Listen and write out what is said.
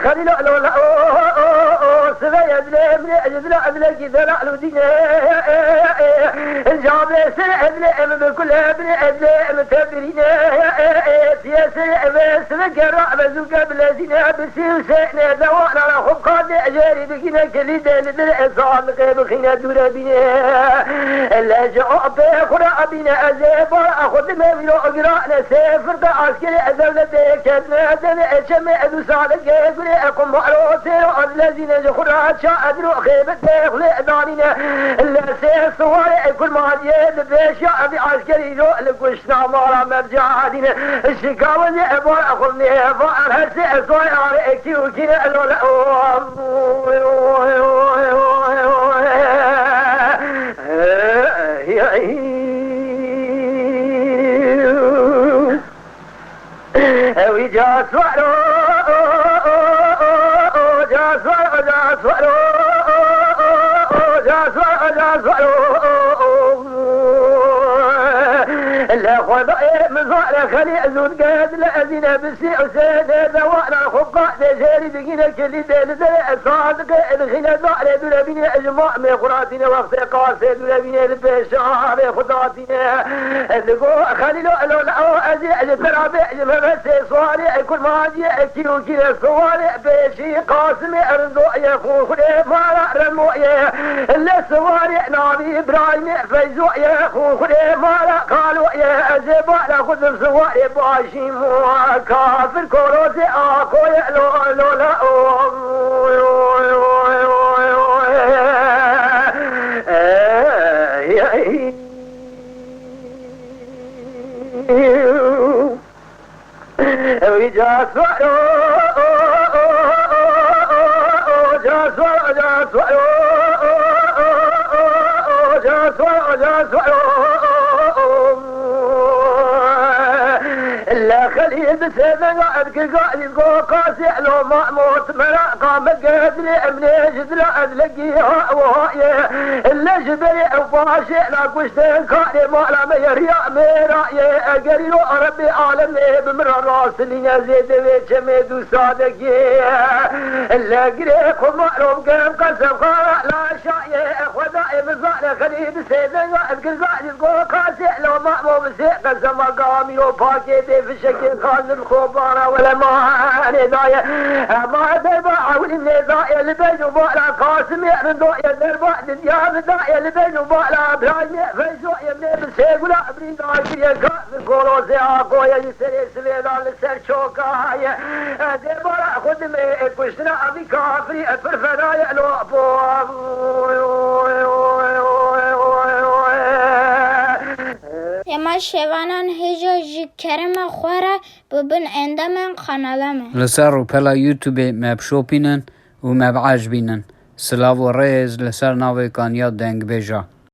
خليل لا سبيا بلا بلا كذا لا لودي الجاب سر بكل ابن ابن تبرين يا سر سبق بزوج بلازين بسيو سنه دوانا حب قاد اجاري بكنا كليد للانسان قيب خينا دور بينا لا جواب قرا بينا ازيب اخذ ما بيلو اقرا سافر عسكري ازولة كنا دم اشم ادو صالح يقول اكم معروف الذين جخرات شادروا خيبة داخل دارنا لا سواري كل ما يد بشعب عسكري لو لقشنا مارا مرجعنا الشكاوى ابو اخذني فار هسه صاير اكيو كنا لولا ويجا سوارو لا خذ مزار خلي أزود قاد لأزين بسي أساد دوانا خبقاء جاري بقينا كل دل صادق الخنا دار دولا بينا أجماع من قراتنا وقت قاسد دولا بينا البشار خداتنا اللقو خلي لو أزي ترابي بس صواري كل ما أجي كيلو كيلو صواري بشي قاسم أرزو يخو خلي مالا رمو اللي صواري نبي إبراهيم فيزو يخو خلي مالا قالوا يا أزبا لخذ صواري باشي مو كافر كروسي آكو لو لا ويجا سوارو لا خليل بسبب عبد قاعد قاسي لو ما موت مرا قام قادر من يجد لا أدلقيها وهاي إلا جبري وفاشي لا كشتين كاري ما لا يريا مراي أجري له ربي عالم بمر راس اللي زيد وجمد وصادقي إلا قريق ومعروف قام قسم قارا لا شاي خداي مزال خليل بسبب عبد قاسي لو ما موت قسم قام يوفاكي في الشكل خان الخبارة ولا ما نداية ما دربا والنداية اللي بينه وبالا قاسم من ضاية دربا دنيا ضاية اللي بينه وبالا برايم فيزوية من السيق ولا برين داية كافر كولوسي عقوية يسري سويدان لسر شوكاية دربا خد مي كشنا أبي كافري فرفناية لو اما شوانان هجا جی کرم خوره ببن عندما قنالمه لسر و پلا یوتیوب مب شوپینن و مب عجبینن سلاو و ریز لسر ناوی کانیا دنگ بیجا